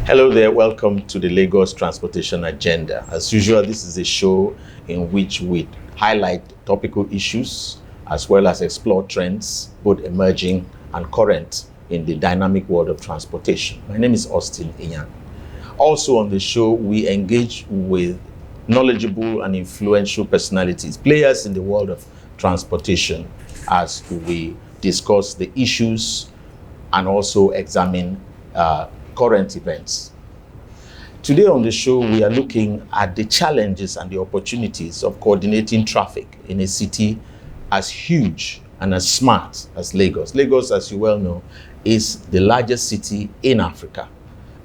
Hello there, welcome to the Lagos Transportation Agenda. As usual, this is a show in which we highlight topical issues as well as explore trends, both emerging and current, in the dynamic world of transportation. My name is Austin Iyan. Also on the show, we engage with knowledgeable and influential personalities, players in the world of transportation, as we discuss the issues and also examine current events. Today on the show, we are looking at the challenges and the opportunities of coordinating traffic in a city as huge and as smart as Lagos. Lagos, as you well know, is the largest city in Africa.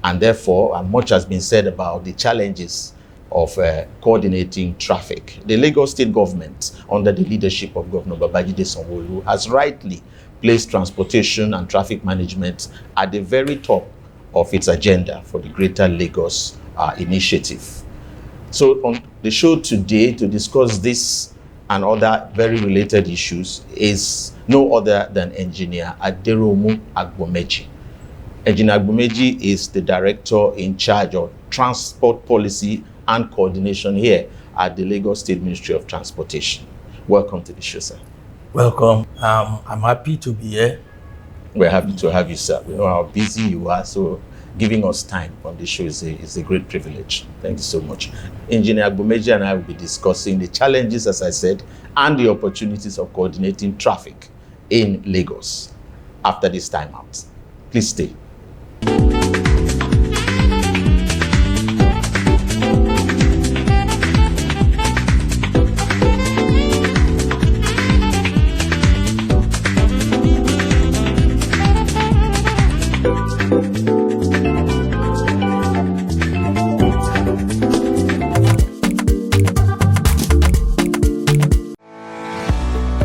And therefore, much has been said about the challenges of coordinating traffic. The Lagos state government, under the leadership of Governor Babajide Sanwo-olu, has rightly placed transportation and traffic management at the very top of its agenda for the Greater Lagos initiative. So on the show today to discuss this and other very related issues is no other than Engineer Aderounmu Agbomeji. Engineer Agbomeji is the Director in charge of Transport Policy and Coordination here at the Lagos State Ministry of Transportation. Welcome to the show, sir. Welcome. I'm happy to be here. We're happy to have you, sir. We know how busy you are, so giving us time on this show is a great privilege. Thank you so much. Engineer Agbomeji and I will be discussing the challenges, as I said, and the opportunities of coordinating traffic in Lagos after this time out. Please stay.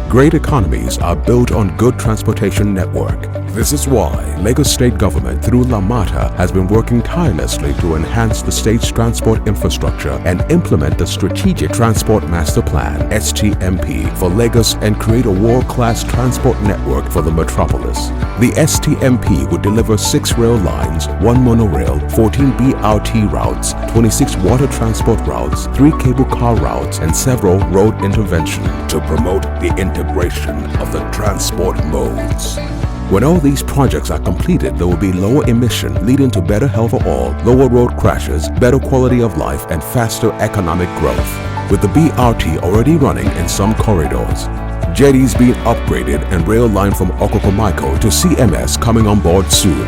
Great economies are built on good transportation network. This is why Lagos State Government through LAMATA has been working tirelessly to enhance the state's transport infrastructure and implement the Strategic Transport Master Plan (STMP) for Lagos and create a world-class transport network for the metropolis. The STMP would deliver 6 rail lines, 1 monorail, 14 BRT routes, 26 water transport routes, 3 cable car routes, and several road interventions to promote the integration of the transport modes. When all these projects are completed, there will be lower emission, leading to better health for all, lower road crashes, better quality of life, and faster economic growth. With the BRT already running in some corridors, jetties being upgraded, and rail line from Okokomaiko to CMS coming on board soon,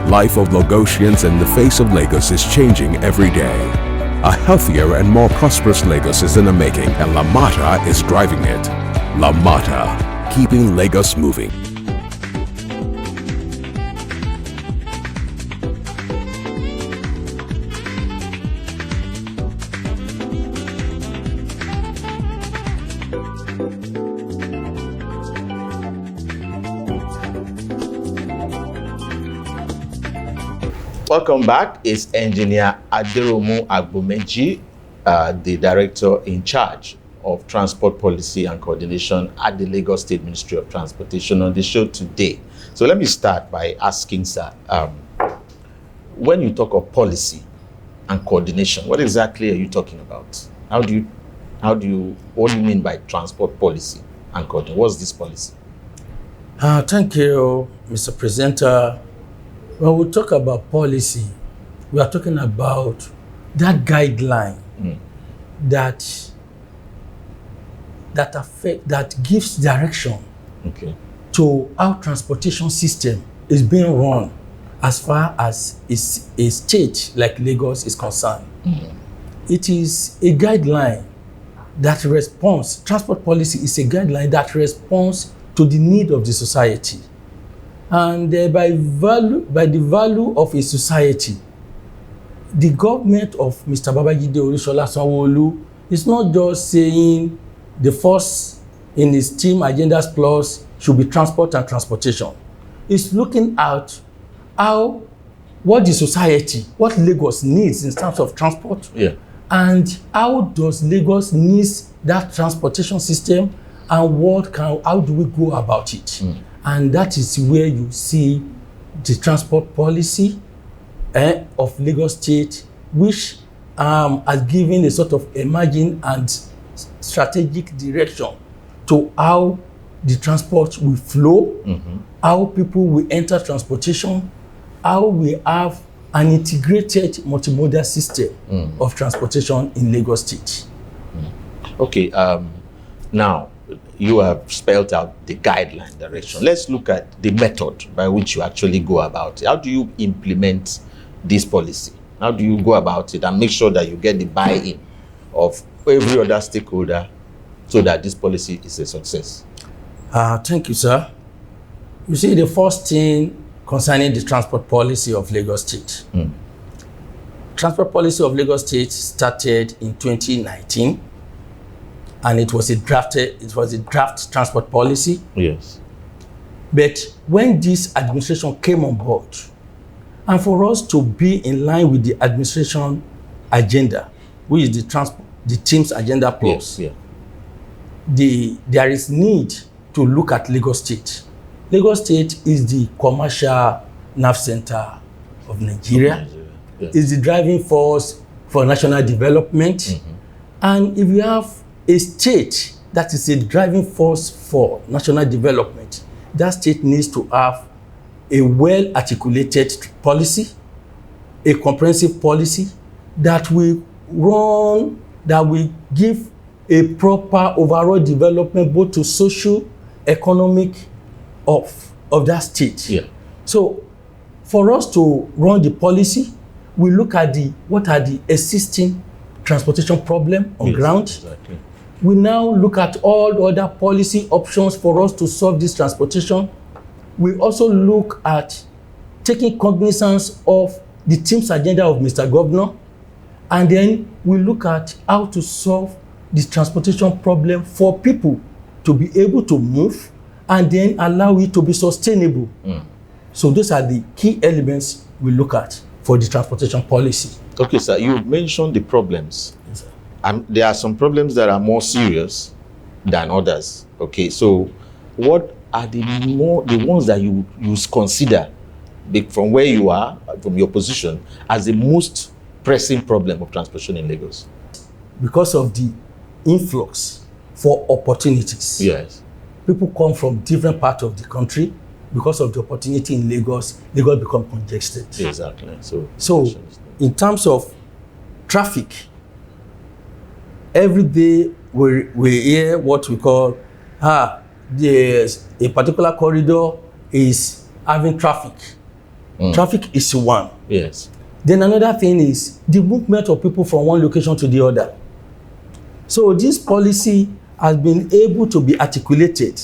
life of Lagosians in the face of Lagos is changing every day. A healthier and more prosperous Lagos is in the making, and LAMATA is driving it. LAMATA, keeping Lagos moving. Welcome back. It's Engineer Aderounmu Agbomeji, the Director in charge of Transport Policy and Coordination at the Lagos State Ministry of Transportation on the show today. So let me start by asking, sir, when you talk of policy and coordination, what exactly are you talking about? What do you mean by transport policy and coordination? What's this policy? Thank you, Mr. Presenter. When we talk about policy, we are talking about that guideline that gives direction to how transportation system is being run as far as a state like Lagos is concerned. It is a guideline that responds. Transport policy is a guideline that responds to the need of the society. And by the value of a society, the government of Mr. Babajide Olusola Sanwo-olu is not just saying the first in his team agendas plus should be transport and transportation. It's looking at what the society, what Lagos needs in terms of transport, and how does Lagos needs that transportation system, and how do we go about it? And that is where you see the transport policy of Lagos State, which has given a sort of emerging and strategic direction to how the transport will flow, how people will enter transportation, how we have an integrated multimodal system of transportation in Lagos State. Okay, now you have spelled out the guideline direction. Let's look at the method by which you actually go about it. How do you implement this policy? How do you go about it and make sure that you get the buy-in of every other stakeholder so that this policy is a success? Thank you, sir. You see, the first thing concerning the transport policy of Lagos State. Transport policy of Lagos State started in 2019, and it was a draft transport policy. Yes. But when this administration came on board, and for us to be in line with the administration agenda, which is the team's agenda plus, yes, yeah, there is need to look at Lagos State. Lagos State is the commercial nerve center of Nigeria. Yeah. It's the driving force for national development. And if you have a state that is a driving force for national development, that state needs to have a well-articulated policy, a comprehensive policy that will give a proper overall development both to social, economic of that state. Yeah. So for us to run the policy, we look at what are the existing transportation problem on ground. Exactly. We now look at all other policy options for us to solve this transportation. We also look at taking cognizance of the team's agenda of Mr. Governor, and then we look at how to solve this transportation problem for people to be able to move and then allow it to be sustainable. So those are the key elements we look at for the transportation policy. Okay, sir, you mentioned the problems. Yes, sir. And there are some problems that are more serious than others. Okay, so what are the ones that you consider, from where you are, from your position, as the most pressing problem of transportation in Lagos? Because of the influx for opportunities. Yes. People come from different parts of the country. Because of the opportunity in Lagos become congested. Exactly. So in terms of traffic, every day we hear what we call, there's a particular corridor is having traffic. Traffic is one. Yes. Then another thing is the movement of people from one location to the other. So this policy has been able to be articulated.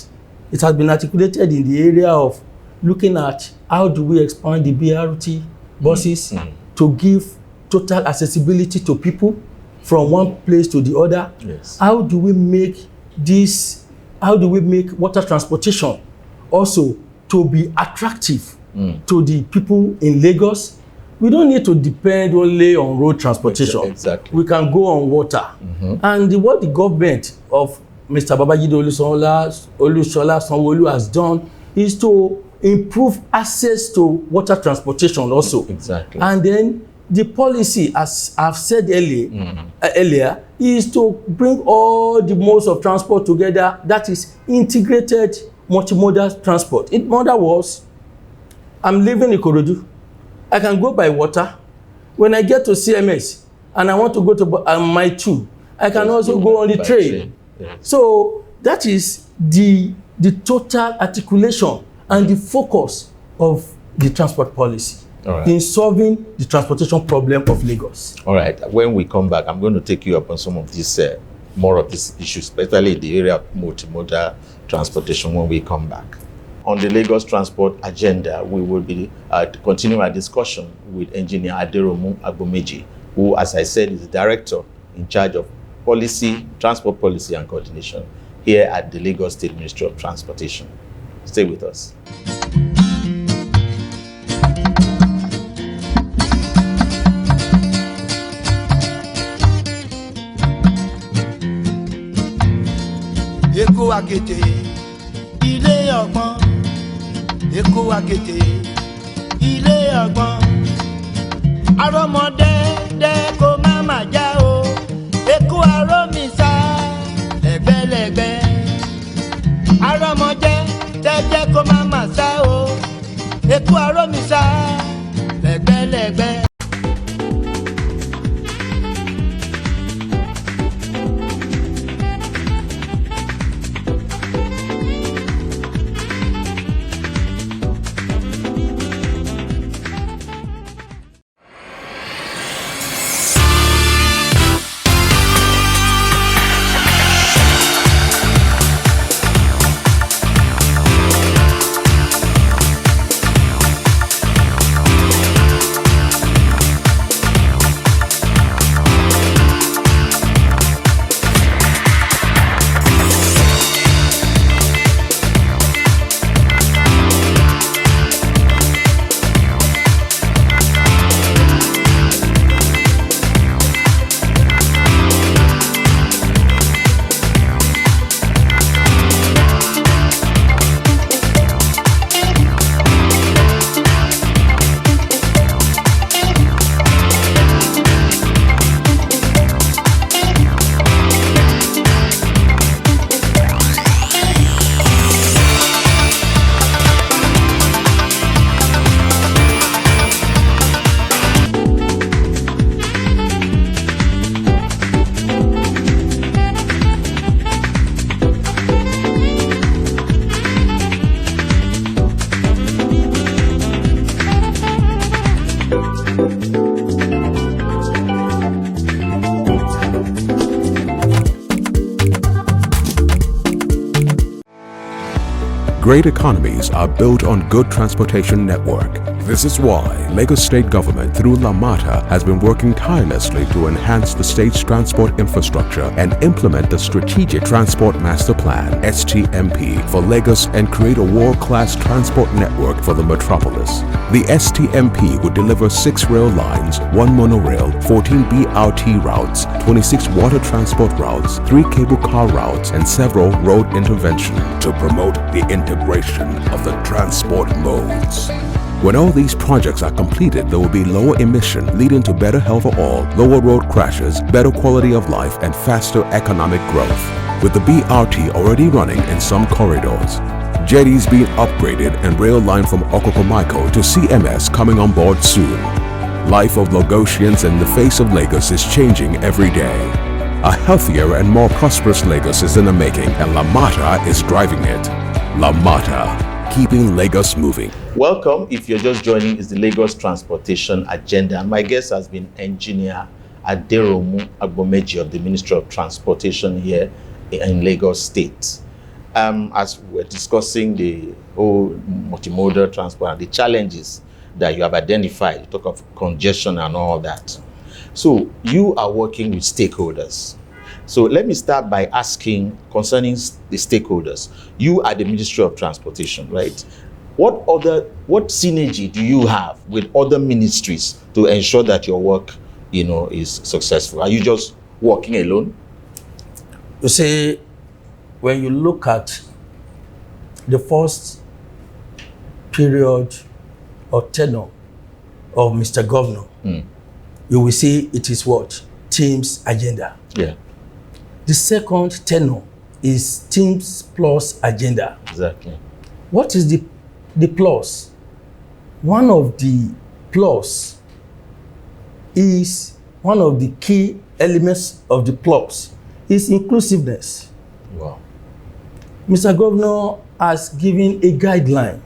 It has been articulated in the area of looking at how do we expand the BRT buses to give total accessibility to people from one place to the other. Yes. How do we make water transportation also to be attractive to the people in Lagos? We don't need to depend only on road transportation. Exactly. We can go on water. And what the government of Mr. Babajide Olusola Sanwo-olu has done is to improve access to water transportation also. Exactly. And then the policy, as I've said earlier, is to bring all the modes of transport together. That is integrated multimodal transport. In other words, I'm living in Ikorodu. I can go by water. When I get to CMS and I want to go to my 2, I can also go on the train. Yes. So that is the total articulation and the focus of the transport policy in solving the transportation problem of Lagos. All right. When we come back, I'm going to take you up on some of these, more of these issues, especially in the area of multimodal transportation when we come back. On the Lagos transport agenda, we will be continuing our discussion with Engineer Aderounmu Agbomeji, who, as I said, is the Director in charge of Transport Policy and Cordination here at the Lagos State Ministry of Transportation. Stay with us. Eko akete, ilé ọgbọ́n. Eko akete, ilé ọgbọ́n. arọ́mọdé dẹ́ kó má má já o eku arómísà lẹ́gbẹ́lẹ́gbẹ́ arọ́mọdé dẹ́ kó má má sá o eku arómísà lẹ́gbẹ́lẹ́gbẹ́. Great economies are built on good transportation network. This is why Lagos State Government through Lamata has been working tirelessly to enhance the state's transport infrastructure and implement the Strategic Transport Master Plan (STMP) for Lagos and create a world-class transport network for the metropolis. The STMP would deliver 6 rail lines, 1 monorail, 14 BRT routes, 26 water transport routes, 3 cable car routes, and several road interventions to promote the integration of the transport modes. When all these projects are completed, there will be lower emission, leading to better health for all, lower road crashes, better quality of life, and faster economic growth. With the BRT already running in some corridors, jetties being upgraded, and rail line from Okokomaiko to CMS coming on board soon, life of Lagosians in the face of Lagos is changing every day. A healthier and more prosperous Lagos is in the making, and Lamata is driving it. Lamata, keeping Lagos moving. Welcome. If you're just joining, it's the Lagos Transportation Agenda. And my guest has been Engineer Aderounmu Agbomeji of the Ministry of Transportation here in Lagos State. As we're discussing the whole multimodal transport and the challenges that you have identified, you talk of congestion and all that. So you are working with stakeholders. So let me start by asking concerning the stakeholders. You are the Ministry of Transportation, right? What synergy do you have with other ministries to ensure that your work, is successful? Are you just working alone? You see, when you look at the first period or tenure of Mr. Governor, you will see it is what? Team's agenda. Yeah. The second tenure is Teams Plus agenda. Exactly. What is the plus? One of the plus is one of the key elements of the plus is inclusiveness. Wow. Mr. Governor has given a guideline,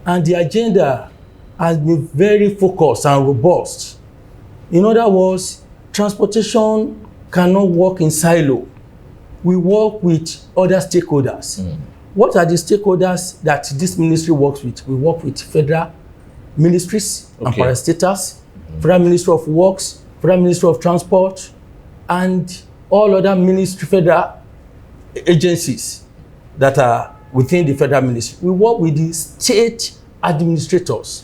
and the agenda has been very focused and robust. In other words, transportation cannot work in silo. We work with other stakeholders. What are the stakeholders that this ministry works with? We work with federal ministries and parastatals, Federal Ministry of Works, Federal Ministry of Transport, and all other federal agencies that are within the federal ministry. We work with the state administrators.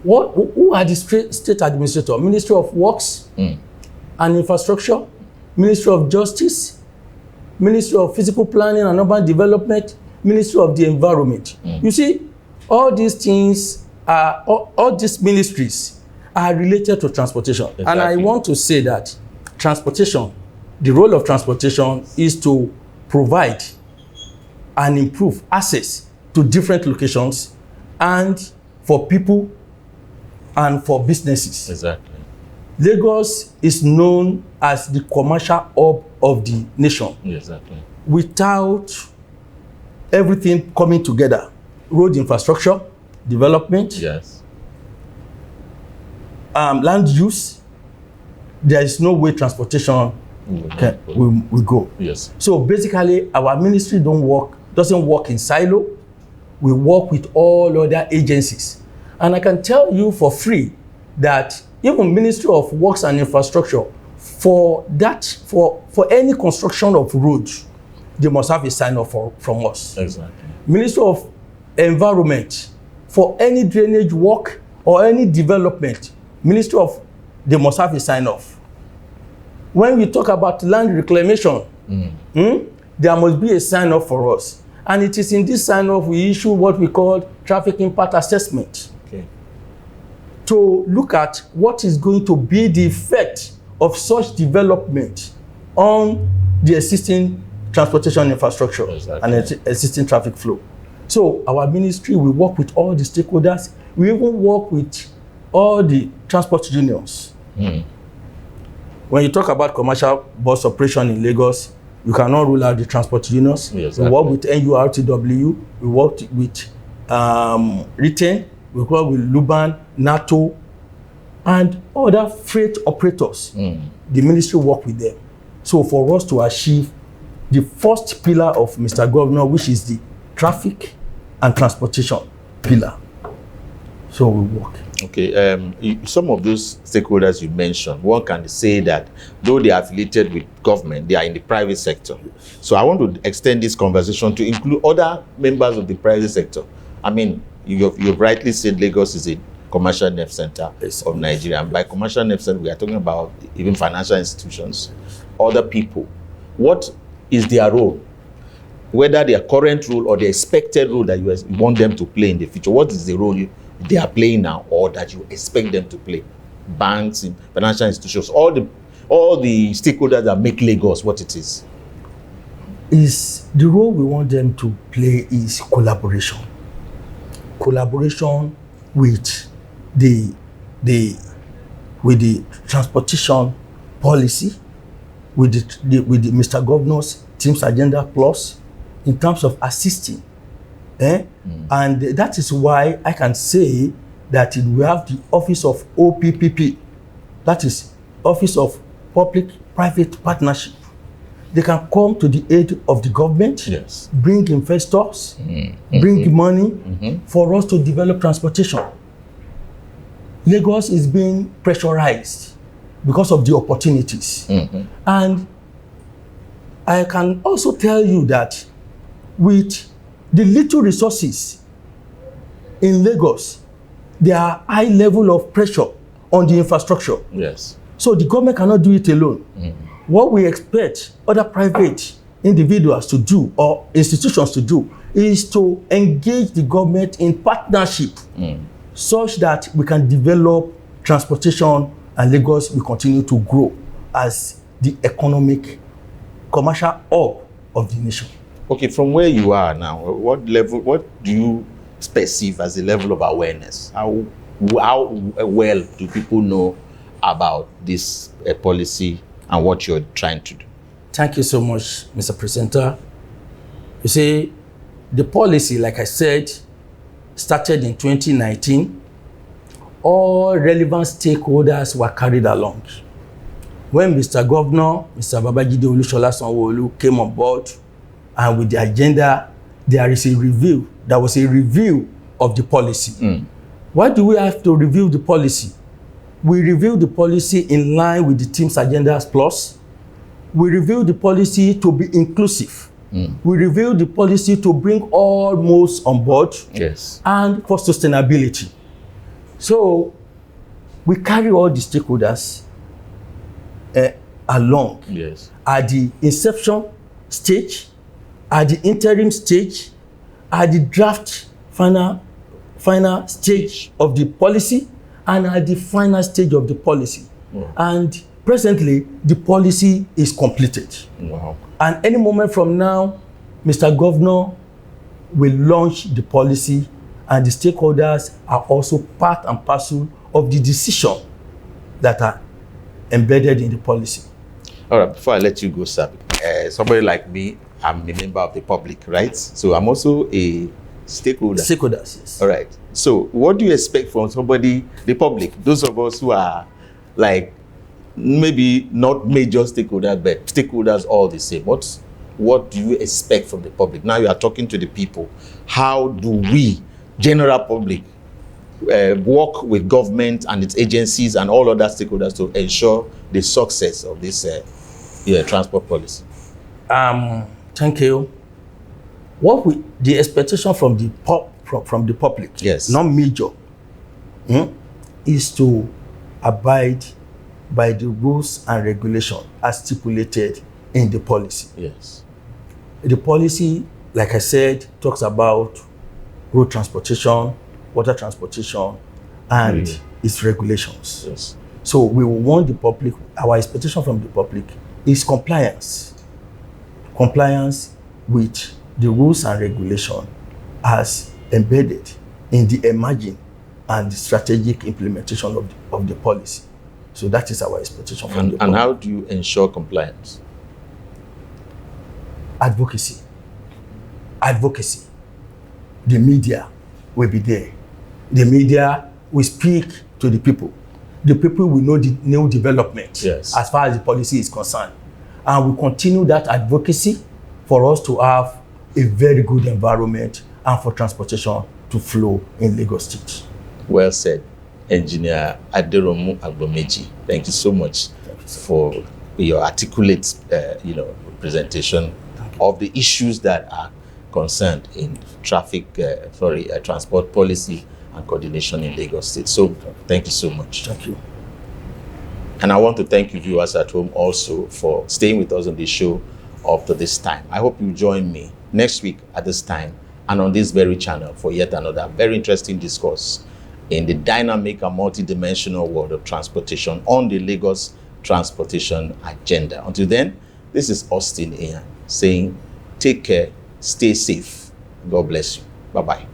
Who are the state administrators? Ministry of Works and Infrastructure, Ministry of Justice, Ministry of Physical Planning and Urban Development, Ministry of the Environment. You see, all these things are, all these ministries are related to transportation. Exactly. And I want to say that transportation, the role of transportation is to provide and improve access to different locations and for people and for businesses. Exactly. Lagos is known as the commercial hub of the nation. Exactly. Without everything coming together, road infrastructure, development, Yes. Land use, there is no way transportation will go. Yes. So basically, our ministry doesn't work in silo. We work with all other agencies. And I can tell you for free that even Ministry of Works and Infrastructure, for any construction of roads, they must have a sign-off from us. Exactly. Ministry of Environment, for any drainage work or any development, they must have a sign-off. When we talk about land reclamation, there must be a sign-off for us. And it is in this sign-off we issue what we call traffic impact assessment. Okay. To look at what is going to be the effect of such development on the existing transportation infrastructure. Exactly. And existing traffic flow. So our ministry will work with all the stakeholders. We even work with all the transport unions. When you talk about commercial bus operation in Lagos, you cannot rule out the transport unions. Yes, exactly. We work with NURTW, we work with Retain, we work with Luban, NATO, and other freight operators. The ministry work with them. So for us to achieve the first pillar of Mr. Governor, which is the traffic and transportation pillar. So we work. Okay, some of those stakeholders you mentioned, one can say that though they are affiliated with government, they are in the private sector. So I want to extend this conversation to include other members of the private sector. I mean, you've rightly said Lagos is a commercial nerve center of Nigeria. And by commercial nerve center, we are talking about even financial institutions, other people. What is their role? Whether their current role or the expected role that you want them to play in the future, what is the role they are playing now or that you expect them to play? Banks, financial institutions, all the stakeholders that make Lagos what it is. The role we want them to play is collaboration. Collaboration with the transportation policy, with the Mr. Governor's Team's Agenda Plus, in terms of assisting. And that is why I can say that we have the Office of OPPP, that is Office of Public-Private Partnership. They can come to the aid of the government, yes, bring investors, bring money for us to develop transportation. Lagos is being pressurized because of the opportunities. And I can also tell you that with the little resources in Lagos, there are high level of pressure on the infrastructure. Yes. So the government cannot do it alone. What we expect other private individuals to do or institutions to do is to engage the government in partnership such that we can develop transportation and Lagos will continue to grow as the economic, commercial hub of the nation. Okay, from where you are now, what do you perceive as the level of awareness? How well do people know about this policy and what you're trying to do? Thank you so much, Mr. Presenter. You see, the policy, like I said, started in 2019. All relevant stakeholders were carried along. When Mr. Governor, Mr. Babajide Olusola Sanwo-olu came on board, and with the agenda, there is a review. There was a review of the policy. Why do we have to review the policy? We review the policy in line with the Team's Agendas Plus. We review the policy to be inclusive. We review the policy to bring all modes on board. Yes. And for sustainability. So we carry all the stakeholders along. Yes. At the inception stage, at the interim stage, at the draft final stage of the policy, and at the final stage of the policy. And presently, the policy is completed. Wow. And any moment from now, Mr. Governor will launch the policy, and the stakeholders are also part and parcel of the decision that are embedded in the policy. All right, before I let you go, sir, somebody like me, I'm a member of the public, right? So I'm also a stakeholder. Stakeholders, yes. All right. So what do you expect from somebody, the public, those of us who are like maybe not major stakeholders, but stakeholders all the same? What do you expect from the public? Now you are talking to the people. How do we, general public, work with government and its agencies and all other stakeholders to ensure the success of this transport policy? Thank you. The expectation from the public, yes, not major, is to abide by the rules and regulations as stipulated in the policy. Yes. The policy, like I said, talks about road transportation, water transportation, and its regulations. Yes. So we want the public, our expectation from the public is compliance. Compliance with the rules and regulation as embedded in the emerging and the strategic implementation of the policy. So that is our expectation from the public. And how do you ensure compliance? Advocacy. Advocacy. The media will be there. The media will speak to the people. The people will know the new development, yes, as far as the policy is concerned. And we continue that advocacy for us to have a very good environment and for transportation to flow in Lagos State. Well said, Engineer Aderounmu Agbomeji. Thank you so much for your articulate, presentation of the issues that are concerned in transport policy and coordination in Lagos State. So, thank you so much. Thank you. And I want to thank you viewers at home also for staying with us on this show up to this time. I hope you join me next week at this time and on this very channel for yet another very interesting discourse in the dynamic and multidimensional world of transportation on the Lagos transportation agenda. Until then, this is Austin Ian saying take care, stay safe. God bless you. Bye-bye.